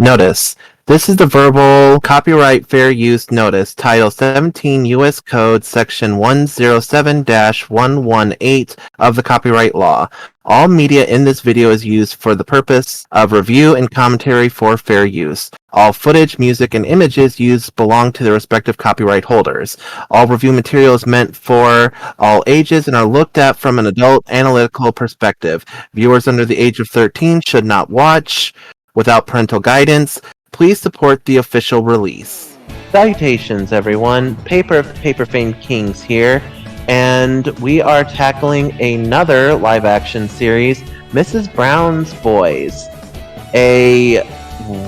Notice: this is the verbal copyright fair use notice, Title 17 U.S. Code, Section 107-118 of the Copyright Law. All media in this video is used for the purpose of review and commentary for fair use. All footage, music, and images used belong to their respective copyright holders. All review material is meant for all ages and are looked at from an adult analytical perspective. Viewers under the age of 13 should not watch without parental guidance. Please support the official release. Salutations, everyone. Paper Fame Kings here, and we are tackling another live-action series, Mrs. Brown's Boys. A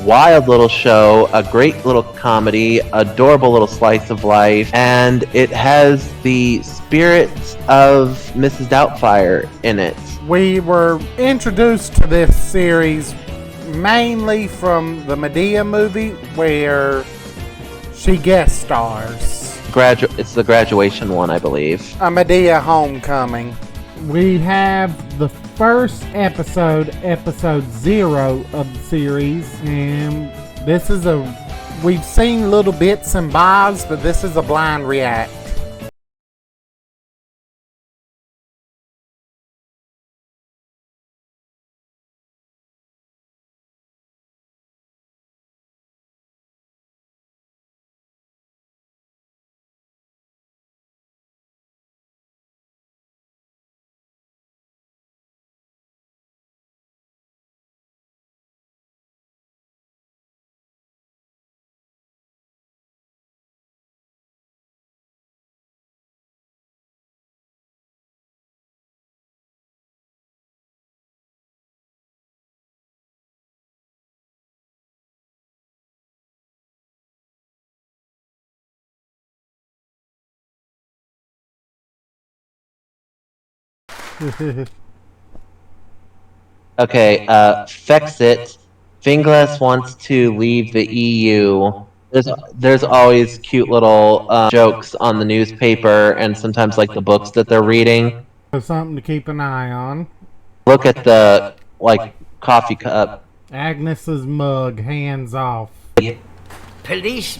wild little show, a great little comedy, adorable little slice of life, and it has the spirits of Mrs. Doubtfire in it. We were introduced to this series mainly from the Medea movie where she guest stars. It's the graduation one, I believe. A Medea Homecoming. We have the first episode 0 of the series, and This is we've seen little bits and bobs, but this is a blind react. Okay, Fexit. Finglas wants to leave the EU. There's always cute little jokes on the newspaper and sometimes like the books that they're reading. something to keep an eye on. Look at the coffee cup. Agnes's mug, hands off. Police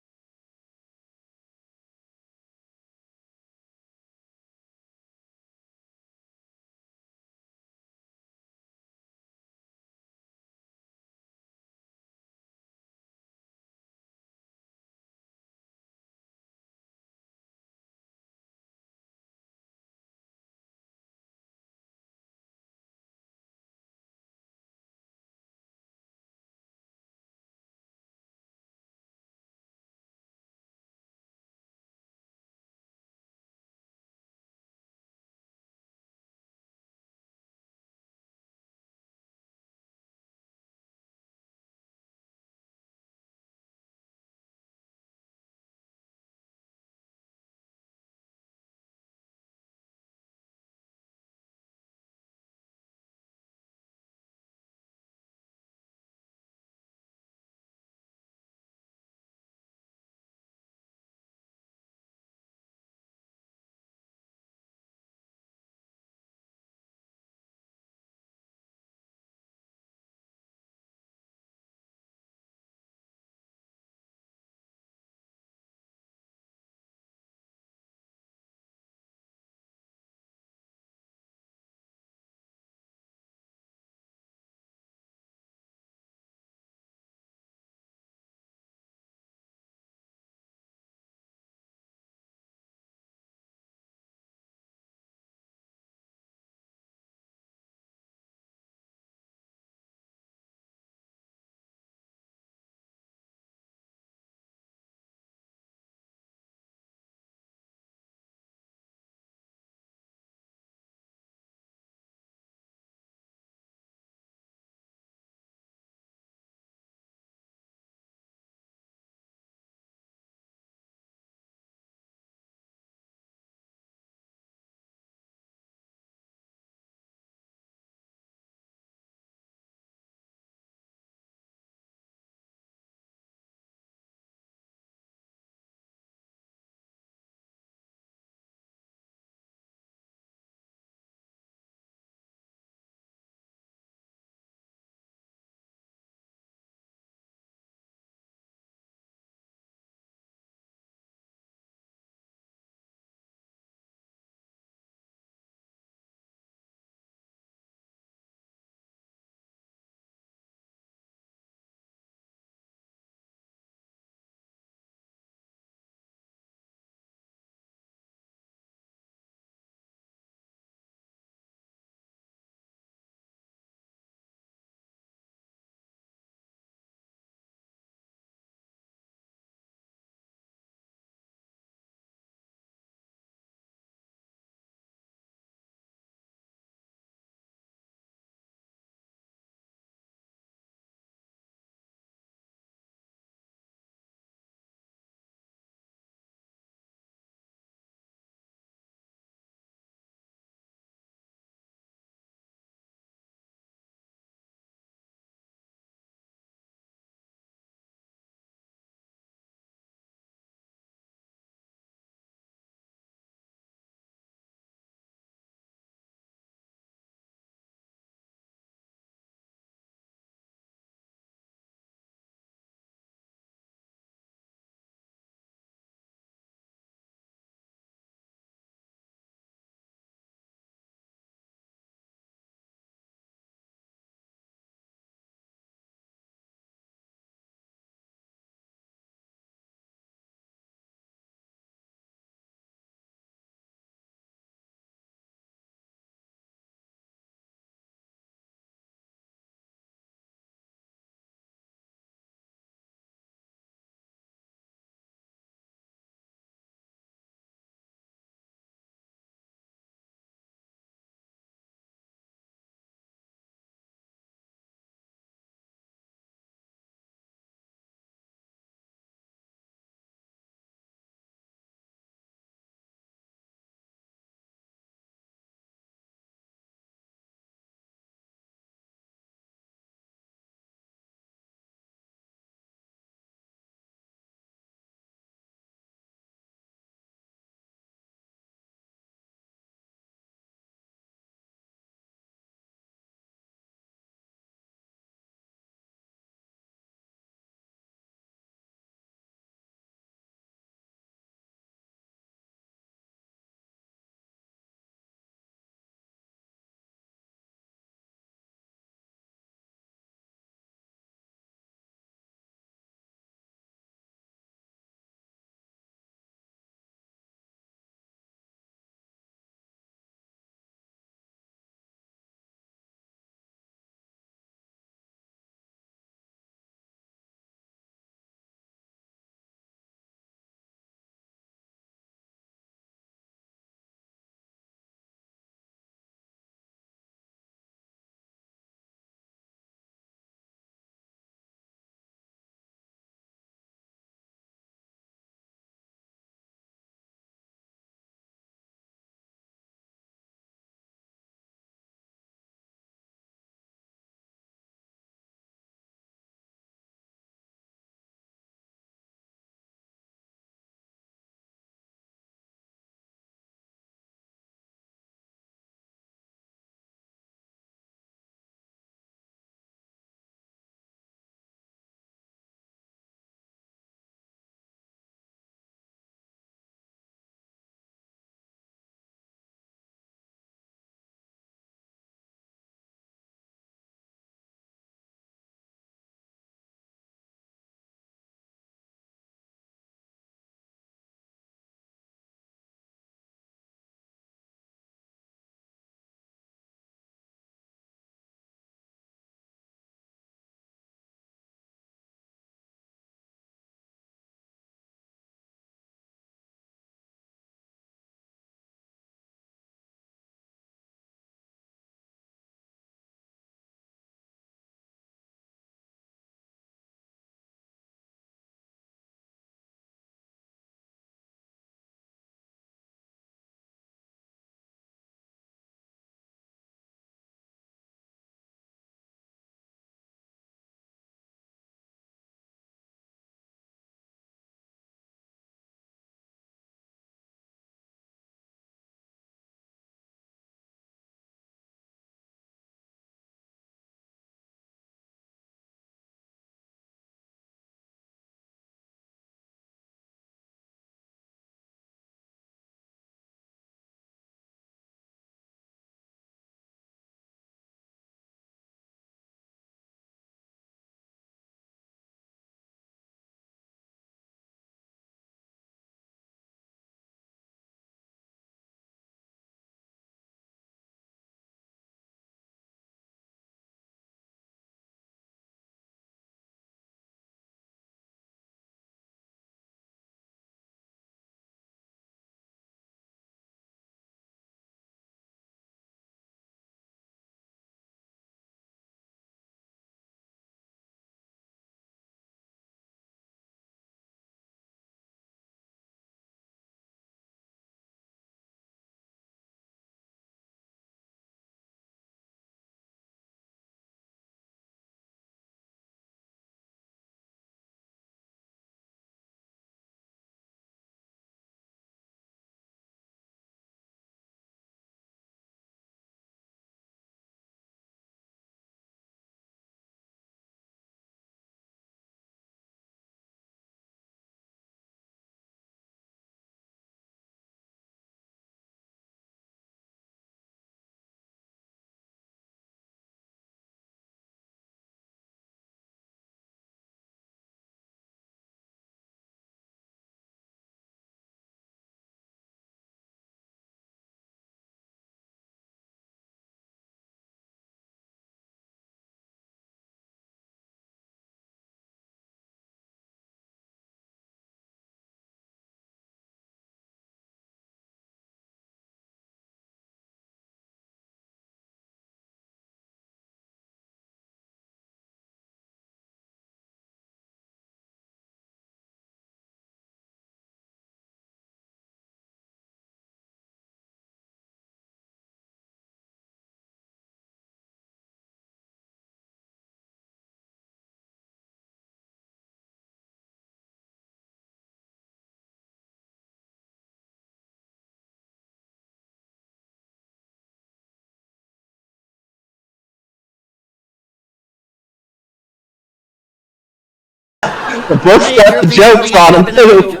Brooke's got the jokes on him too.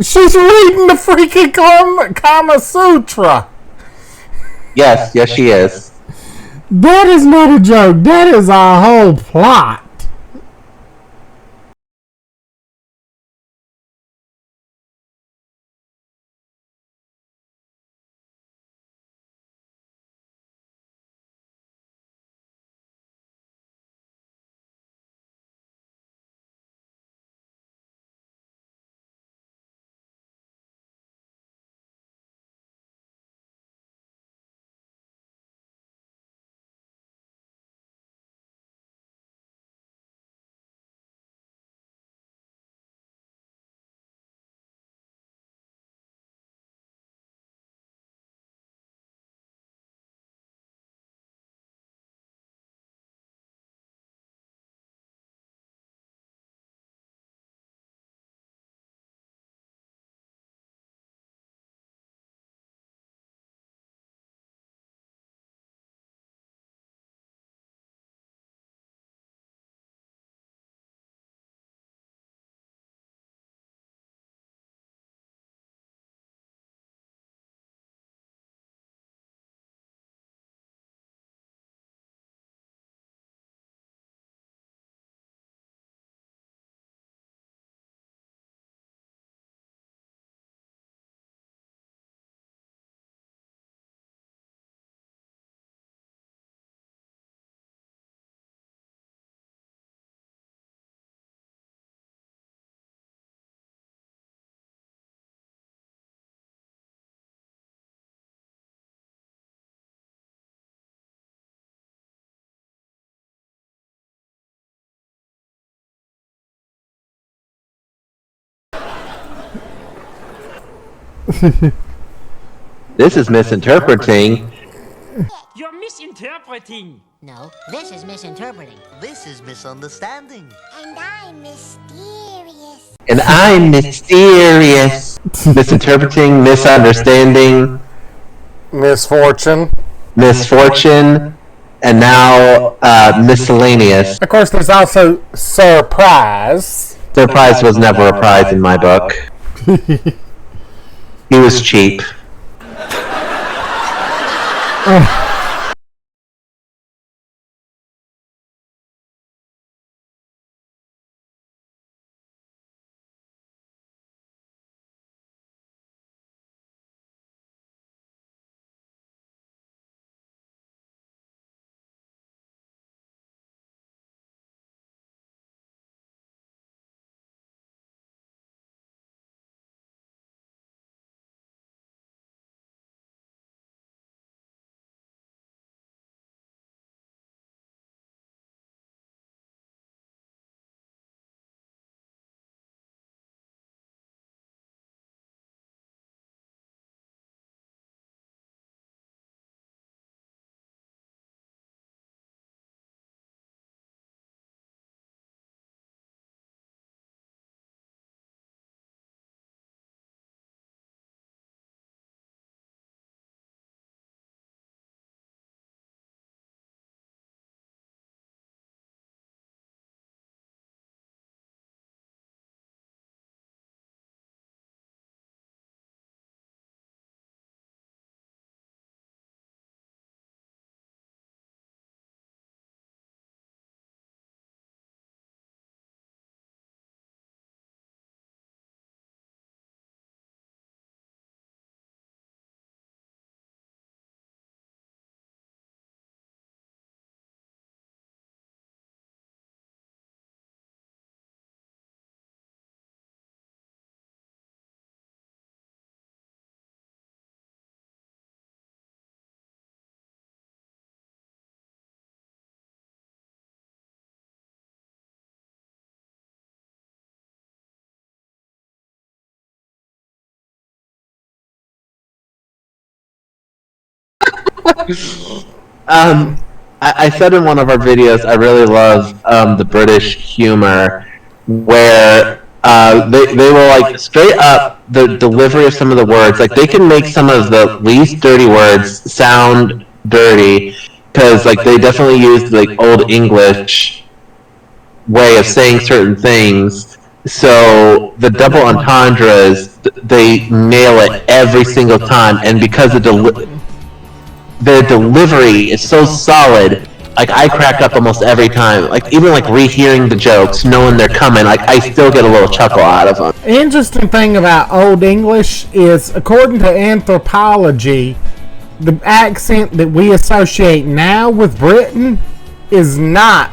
She's reading the freaking Kama Sutra. Yes, she is. That is not a joke. That is a whole plot. This is misinterpreting. You're misinterpreting. No, this is misinterpreting. This is misunderstanding. And I'm mysterious. And I'm mysterious. Misinterpreting, misunderstanding, Misfortune. misfortune, and now miscellaneous. Of course, there's also surprise. Surprise was never a prize in my book. He was cheap. I said in one of our videos, I really love the British humor where they will like straight up the delivery of some of the words. Like they can make some of the least dirty words sound dirty because like they definitely use like old English way of saying certain things. So the double entendres, they nail it every single time, and because their delivery is so solid, like I crack up almost every time. Like even like rehearing the jokes, knowing they're coming, like I still get a little chuckle out of them. Interesting thing about Old English is, according to anthropology, the accent that we associate now with Britain is not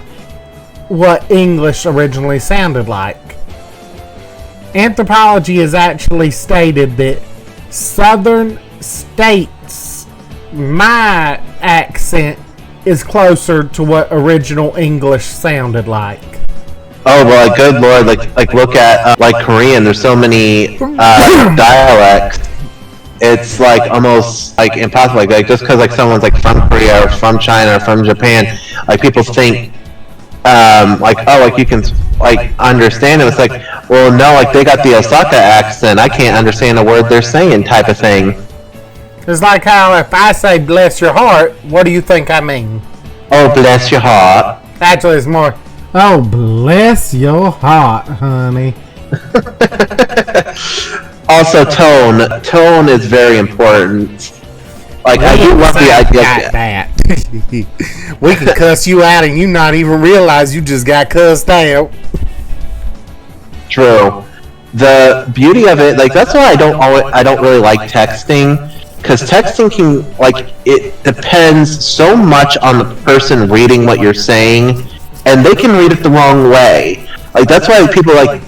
what English originally sounded like. Anthropology has actually stated that southern states, my accent is closer to what original English sounded like. Oh well, like, good lord! Like look at like Korean. There's so many dialects. It's like almost like impossible. Like just because like someone's like from Korea or from China or from Japan, like people think like oh like you can like understand it. It's like well no, like they got the Osaka accent. I can't understand a word they're saying, type of thing. It's like how if I say bless your heart, what do you think I mean? Oh bless your heart. Actually, it's more, Oh, bless your heart, honey. Also tone. Tone is very important. Like I do love the idea. got that. We can cuss you out and you not even realize you just got cussed out. True. The beauty of it, like that's why I don't really like texting, because texting can like it depends so much on the person reading what you're saying, and they can read it the wrong way. Like that's why people like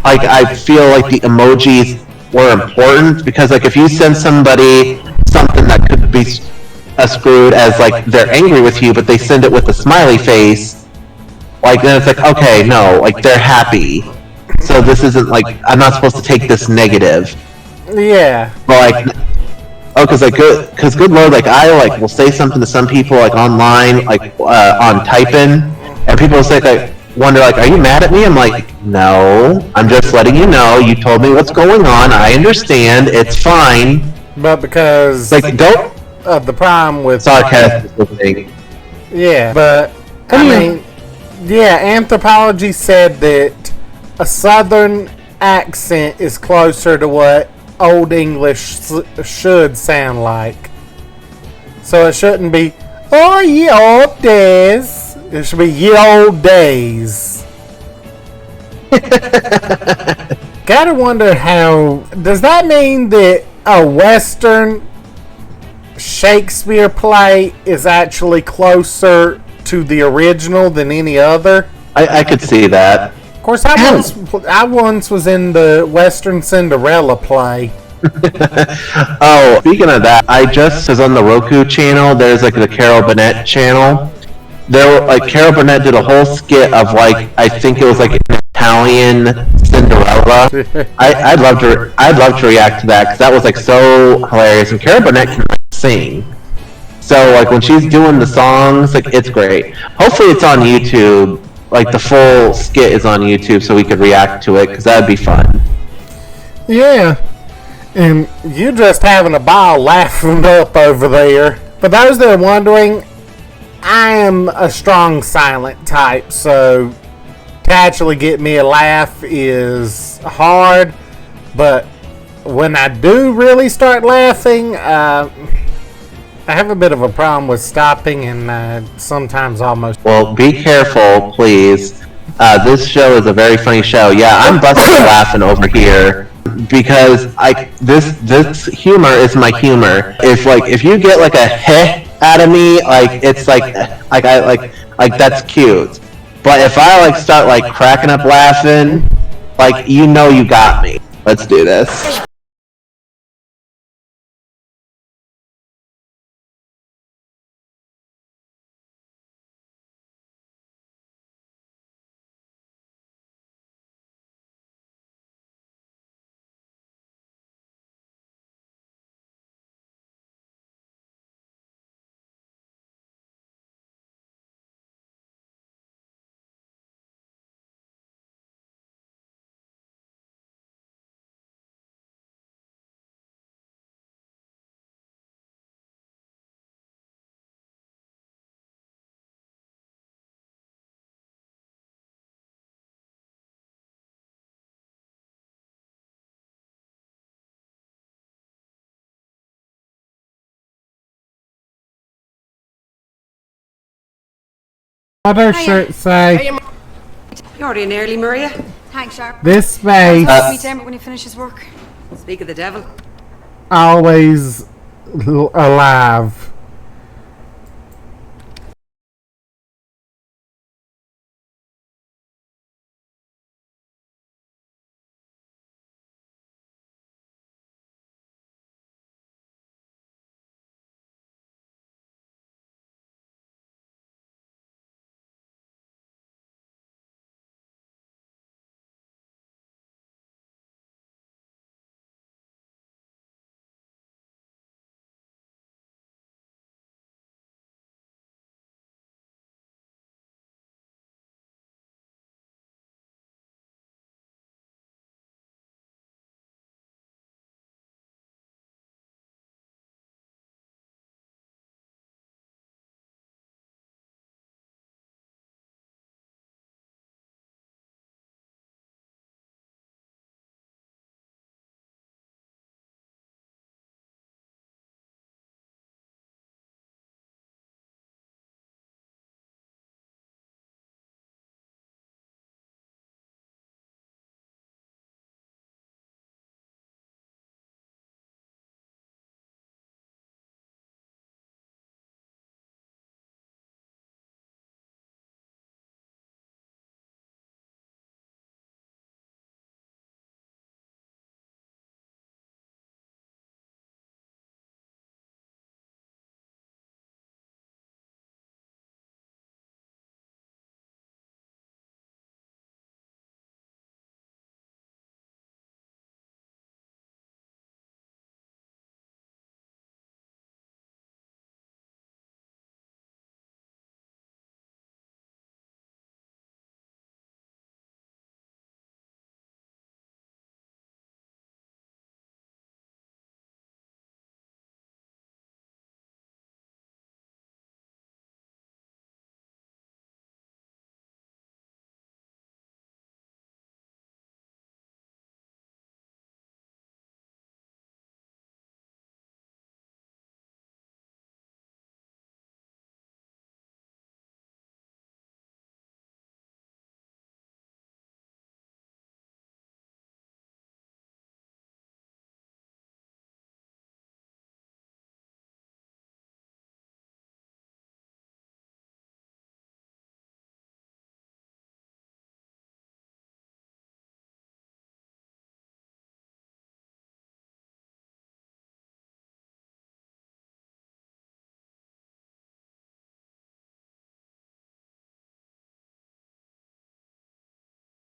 I feel like the emojis were important, because like if you send somebody something that could be screwed as like they're angry with you, but they send it with a smiley face, like then it's like okay no, like they're happy. So this isn't like I'm not supposed to take this negative. Yeah. But like, oh, cause good lord, like I like will say something to some people like online, like on typing, and people will say like wonder like, are you mad at me? I'm like, no, I'm just letting you know. You told me what's going on. I understand. It's fine. But because Like don't of the problem with sarcastic thing. yeah, but I mean, yeah, anthropology said that a southern accent is closer to what Old English should sound like. So it shouldn't be, oh, ye old days. It should be ye old days. Gotta wonder how, does that mean that a Western Shakespeare play is actually closer to the original than any other? I could see that. Of course, I once was in the Western Cinderella play. Oh, speaking of that, I just was on the Roku channel. There's like the Carol Burnett channel. Like Carol Burnett did a whole skit of like I think it was like an Italian Cinderella. I'd love to react to that because that was like so hilarious. And Carol Burnett can like, sing, so like when she's doing the songs, like it's great. Hopefully, it's on YouTube. Like the full skit is on YouTube, so we could react to it because that'd be fun. Yeah. And you just having a ball laughing up over there. For those that are wondering, I am a strong silent type, so to actually get me a laugh is hard. But when I do really start laughing, I have a bit of a problem with stopping and sometimes almost. Well, be careful, please. This show is a very funny show. Yeah, I'm busting laughing over here because this humor is my humor. If you get like a heh out of me, like it's like that's cute. But if I like start like cracking up laughing, like you know you got me. Let's do this. What her shirt say? You're already in early, Maria. Thanks, Sharp. This space Meet Emmett when he finishes work. Speak of the devil. always alive.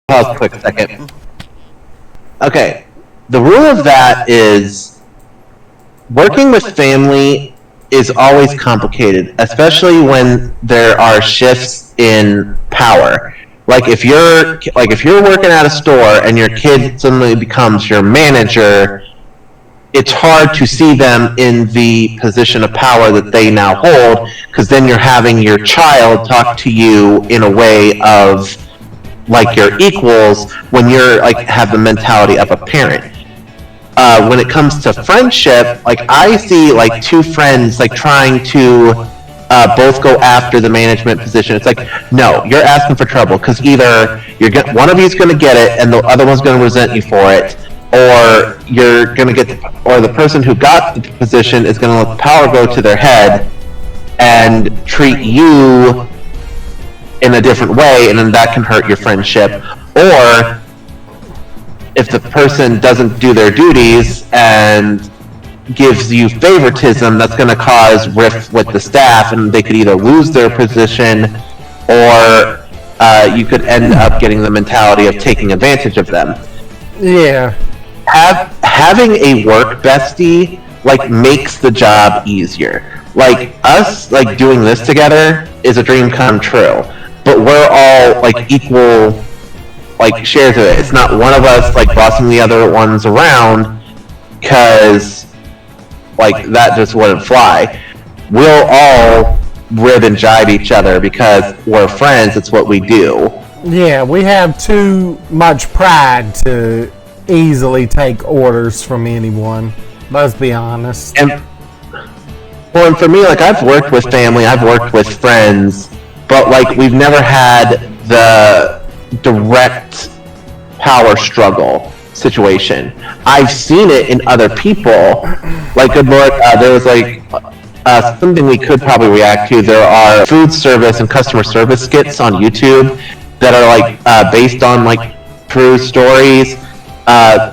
Pause a quick second. Okay, the rule of that is working with family is always complicated, especially when there are shifts in power. Like if you're working at a store and your kid suddenly becomes your manager, it's hard to see them in the position of power that they now hold, because then you're having your child talk to you in a way of like you're equals when you're like have the mentality of a parent. When it comes to friendship, like I see like two friends like trying to both go after the management position. It's like, no, you're asking for trouble, because either one of you's going to get it and the other one's going to resent you for it, or you're going to get, or the person who got the position is going to let the power go to their head and treat you in a different way, and then that can hurt your friendship. Or if the person doesn't do their duties and gives you favoritism, that's going to cause rift with the staff, and they could either lose their position, or you could end up getting the mentality of taking advantage of them. Yeah. Having a work bestie like makes the job easier. Like us, like doing this together is a dream come true. But we're all like equal, like shares of it. It's not one of us like bossing the other ones around, because like that just wouldn't fly. We'll all rib and jibe each other because we're friends. It's what we do. Yeah, we have too much pride to easily take orders from anyone. Let's be honest. And well, and for me, like I've worked with family, I've worked with friends, but like we've never had the direct power struggle situation. I've seen it in other people. Like, good Lord, there was like something we could probably react to. There are food service and customer service skits on YouTube that are like based on like true stories.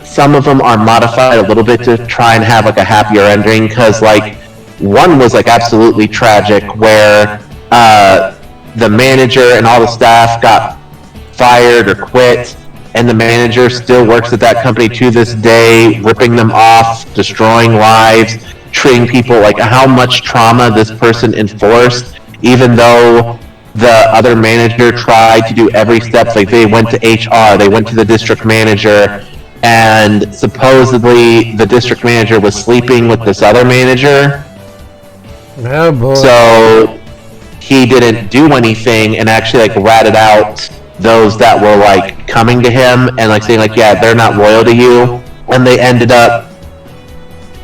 Some of them are modified a little bit to try and have like a happier ending, because like one was like absolutely tragic where the manager and all the staff got fired or quit, and the manager still works at that company to this day, ripping them off, destroying lives, treating people like how much trauma this person enforced, even though the other manager tried to do every step. Like they went to HR, they went to the district manager, and supposedly the district manager was sleeping with this other manager. Oh boy. So he didn't do anything and actually like ratted out those that were like coming to him and like saying like, yeah, they're not loyal to you, and they ended up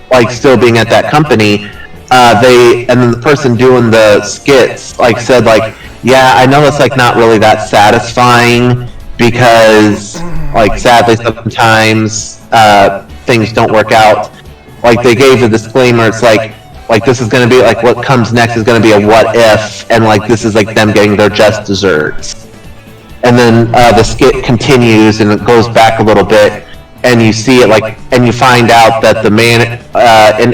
like still being at that company. And then the person doing the skits like said like, yeah, I know it's like not really that satisfying because like sadly sometimes things don't work out. Like they gave the disclaimer, it's like this is going to be like what comes next is going to be a what if, and like this is like them getting their just desserts. And then the skit continues and it goes back a little bit, and you see it like, and you find out that the man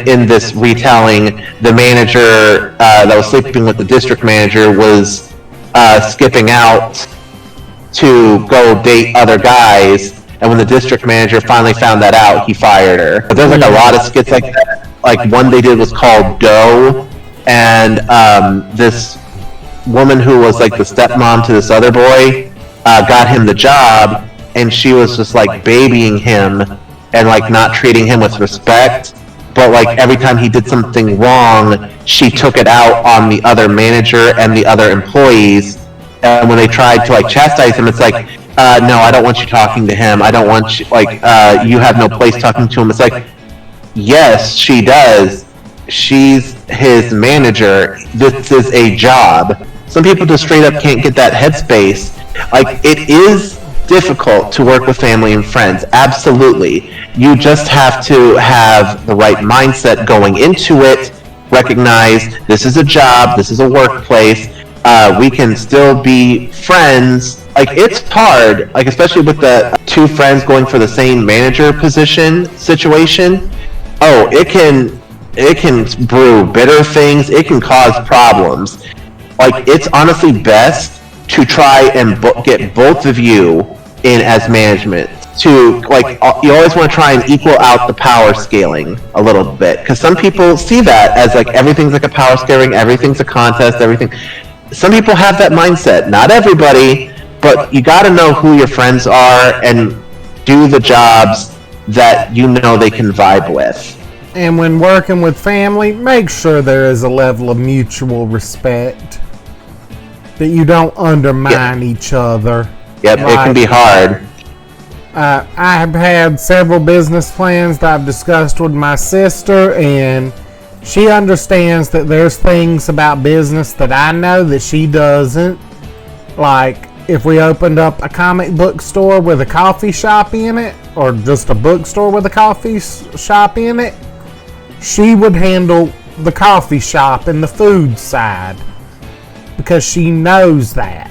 in this retelling, the manager that was sleeping with the district manager was skipping out to go date other guys, and when the district manager finally found that out, he fired her. But there's like a lot of skits like that. Like one they did was called Doe, and this woman who was like the stepmom to this other boy got him the job, and she was just like babying him and like not treating him with respect. But like every time he did something wrong, she took it out on the other manager and the other employees. And when they tried to like chastise him, it's like, no, I don't want you talking to him. I don't want you, like, you have no place talking to him. It's like, yes, she does. She's his manager. This is a job. Some people just straight up can't get that headspace. Like, it is difficult to work with family and friends. Absolutely. You just have to have the right mindset going into it. Recognize this is a job. This is a workplace. We can still be friends. Like, it's hard, like especially with the two friends going for the same manager position situation. Oh, it can brew bitter things. It can cause problems. Like, it's honestly best to try and get both of you in as management. To, like, you always want to try and equal out the power scaling a little bit, because some people see that as like everything's like a power scaling, everything's a contest, everything. Some people have that mindset. Not everybody, but you got to know who your friends are and do the jobs that you know they can vibe with. And when working with family, make sure there is a level of mutual respect, that you don't undermine each other. Yep, it can be hard. I have had several business plans that I've discussed with my sister, and she understands that there's things about business that I know that she doesn't. Like, if we opened up a comic book store with a coffee shop in it, or just a bookstore with a coffee shop in it, she would handle the coffee shop and the food side, because she knows that.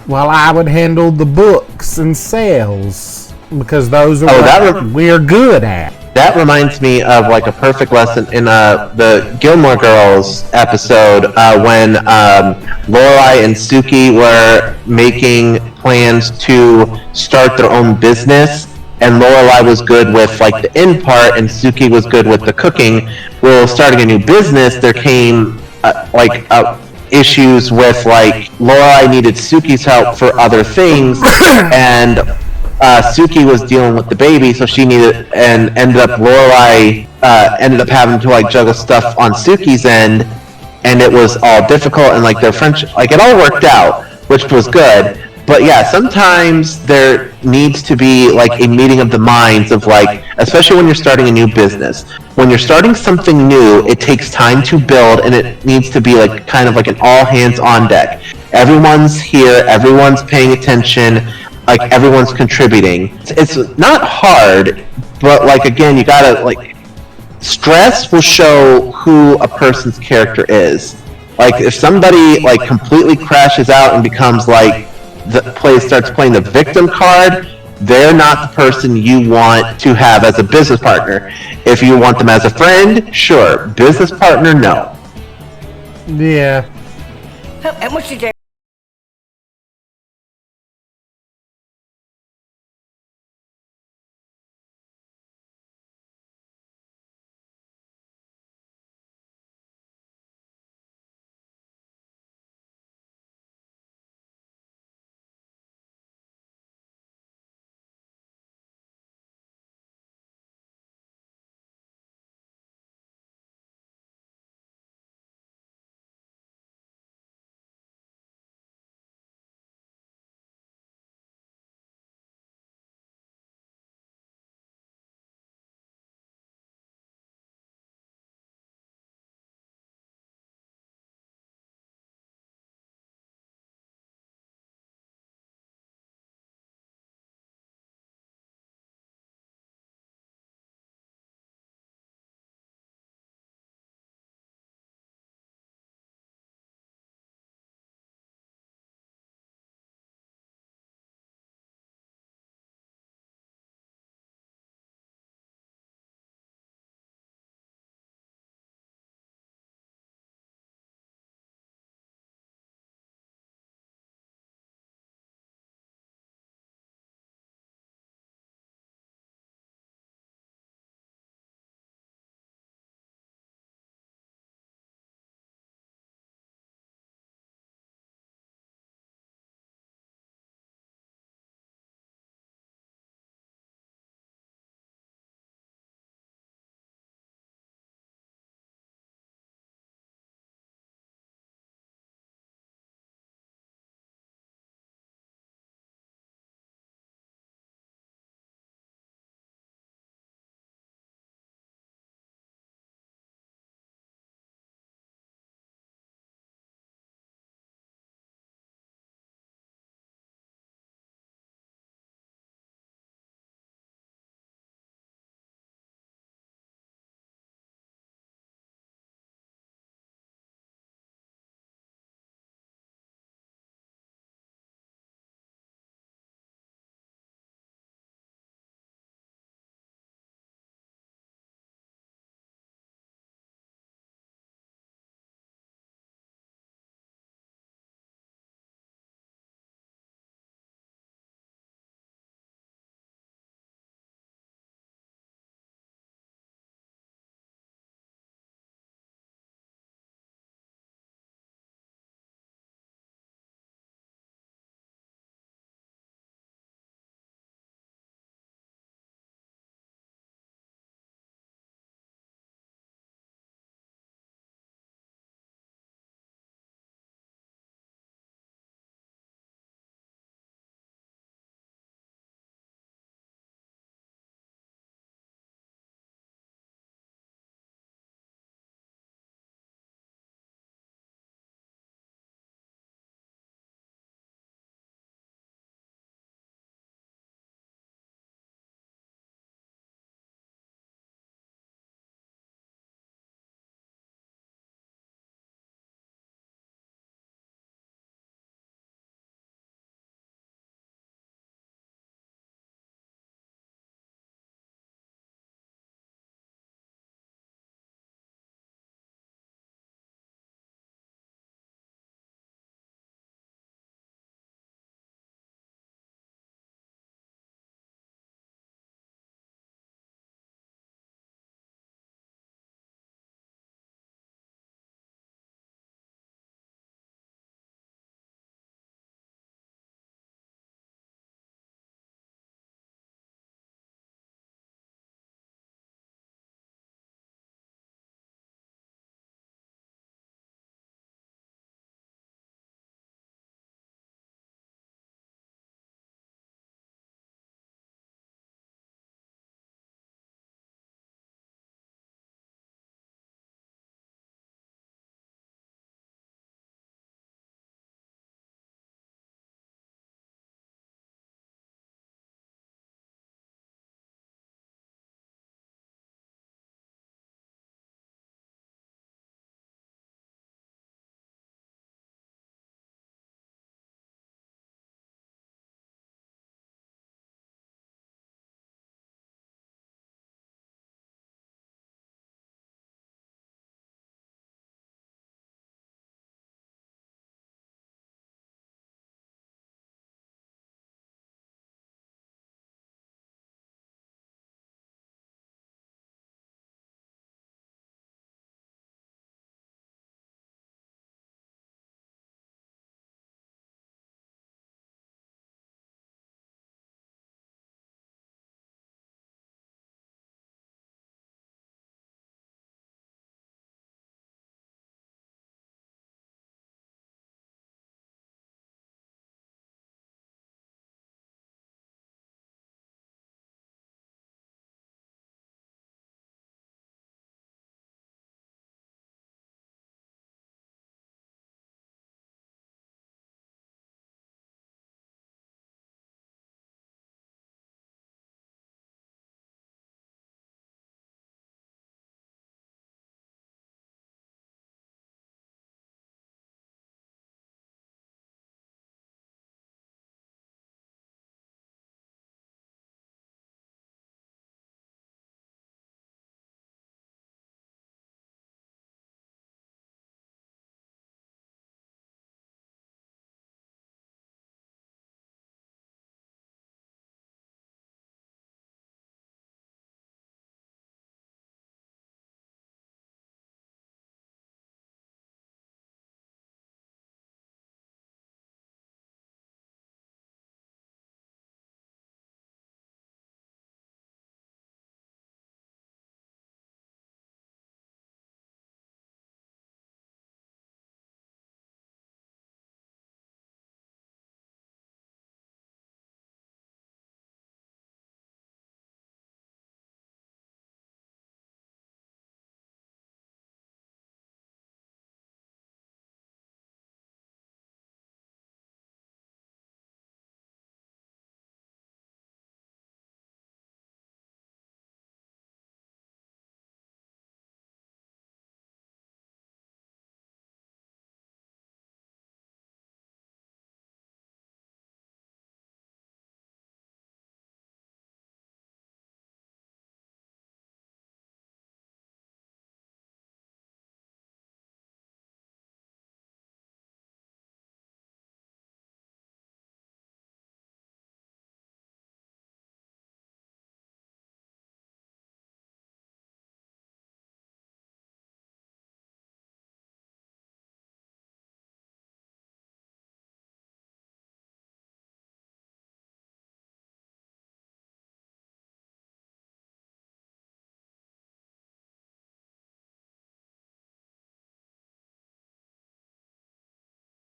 While I would handle the books and sales, because those are what we're good at. That reminds me of like a perfect lesson in the Gilmore Girls episode when Lorelai and Suki were making plans to start their own business, and Lorelai was good with like the in part and Suki was good with the cooking. Well, starting a new business, there came issues with like Lorelai needed Suki's help for other things, and Suki was dealing with the baby, so she needed, and ended up Lorelai ended up having to like juggle stuff on Suki's end, and it was all difficult, and like their friendship, like it all worked out, which was good. But yeah, sometimes there needs to be like a meeting of the minds of like, especially when you're starting a new business. When you're starting something new, it takes time to build and it needs to be like kind of like an all hands on deck. Everyone's here, everyone's paying attention, like everyone's contributing. It's not hard, but like again, you gotta like stress will show who a person's character is. Like if somebody like completely crashes out and becomes like starts playing the victim card, they're not the person you want to have as a business partner. If you want them as a friend, sure. Business partner, no. Yeah. How much did you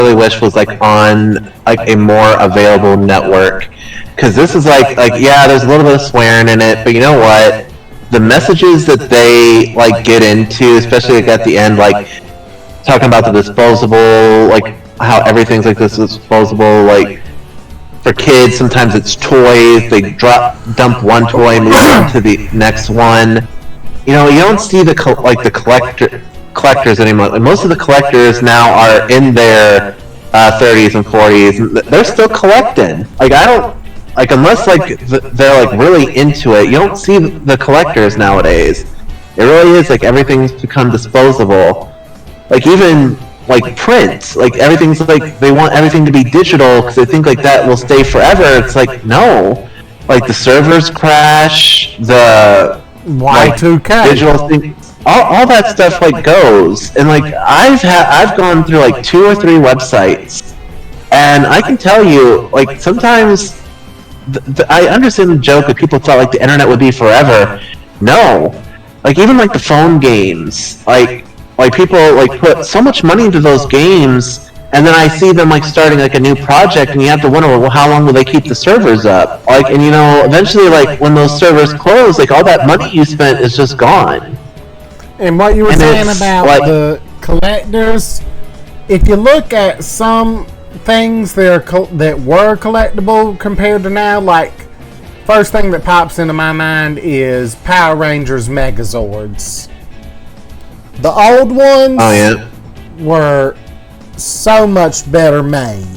really wish was like on like a more available network, because this is like yeah, there's a little bit of swearing in it, but you know what? The messages that they like get into, especially like at the end, like talking about the disposable, like how everything's like this disposable, like for kids sometimes it's toys, they dump one toy and move on to the next one. You know, you don't see the collectors anymore. Most of the collectors now are in their 30s and 40s. They're still collecting. Like I don't like unless like they're like really into it. You don't see the collectors nowadays. It really is like everything's become disposable. Like even like print, like everything's like they want everything to be digital because they think like that will stay forever. It's like no, like the servers crash, the Y2K. like, digital thing, all that stuff like goes. And like I've gone through like 2 or 3 websites, and I can tell you like sometimes I understand the joke that people thought like the internet would be forever. No, like even like the phone games, like people like put so much money into those games, and then I see them like starting like a new project, and you have to wonder, well, how long will they keep the servers up? Like, and you know, eventually, like when those servers close, like all that money you spent is just gone. And what you were And saying it's about like- the collectors, if you look at some things that were collectible compared to now, like first thing that pops into my mind is Power Rangers Megazords. The old ones Oh yeah. were so much better made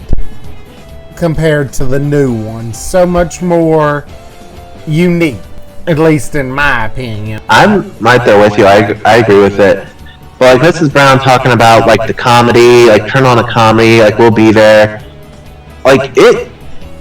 compared to the new ones. So much more unique, at least in my opinion. I'm right there with you. I agree with it. But like Mrs. Brown talking about like the comedy, like turn on a comedy, like we'll be there. Like it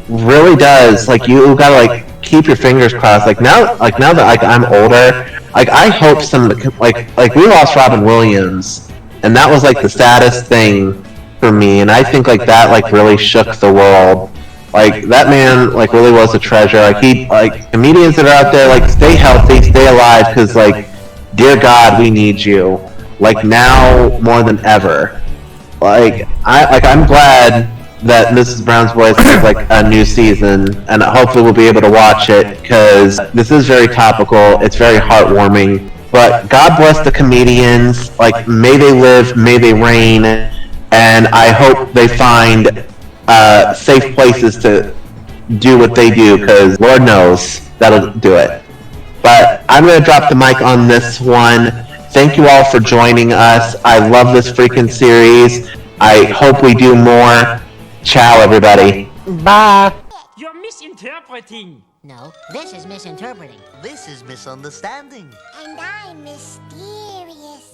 really does. Like you gotta like keep your fingers crossed. Like now that like I'm older, like I hope some like we lost Robin Williams, and that was like the saddest thing for me. And I think like that like really shook the world. Like that man like really was a treasure. Like he like comedians that are out there, like stay healthy, stay alive, because like dear God, we need you. Like now more than ever. Like I'm glad that Mrs. Brown's Boys has like a new season, and hopefully we'll be able to watch it, because this is very topical. It's very heartwarming. But God bless the comedians. Like may they live, may they reign, and I hope they find safe places to do what they do, because Lord knows that'll do it. But I'm gonna drop the mic on this one. Thank you all for joining us. I love this freaking series. I hope we do more. Ciao, everybody. Bye. You're misinterpreting. No, this is misinterpreting. This is misunderstanding. And I'm mysterious.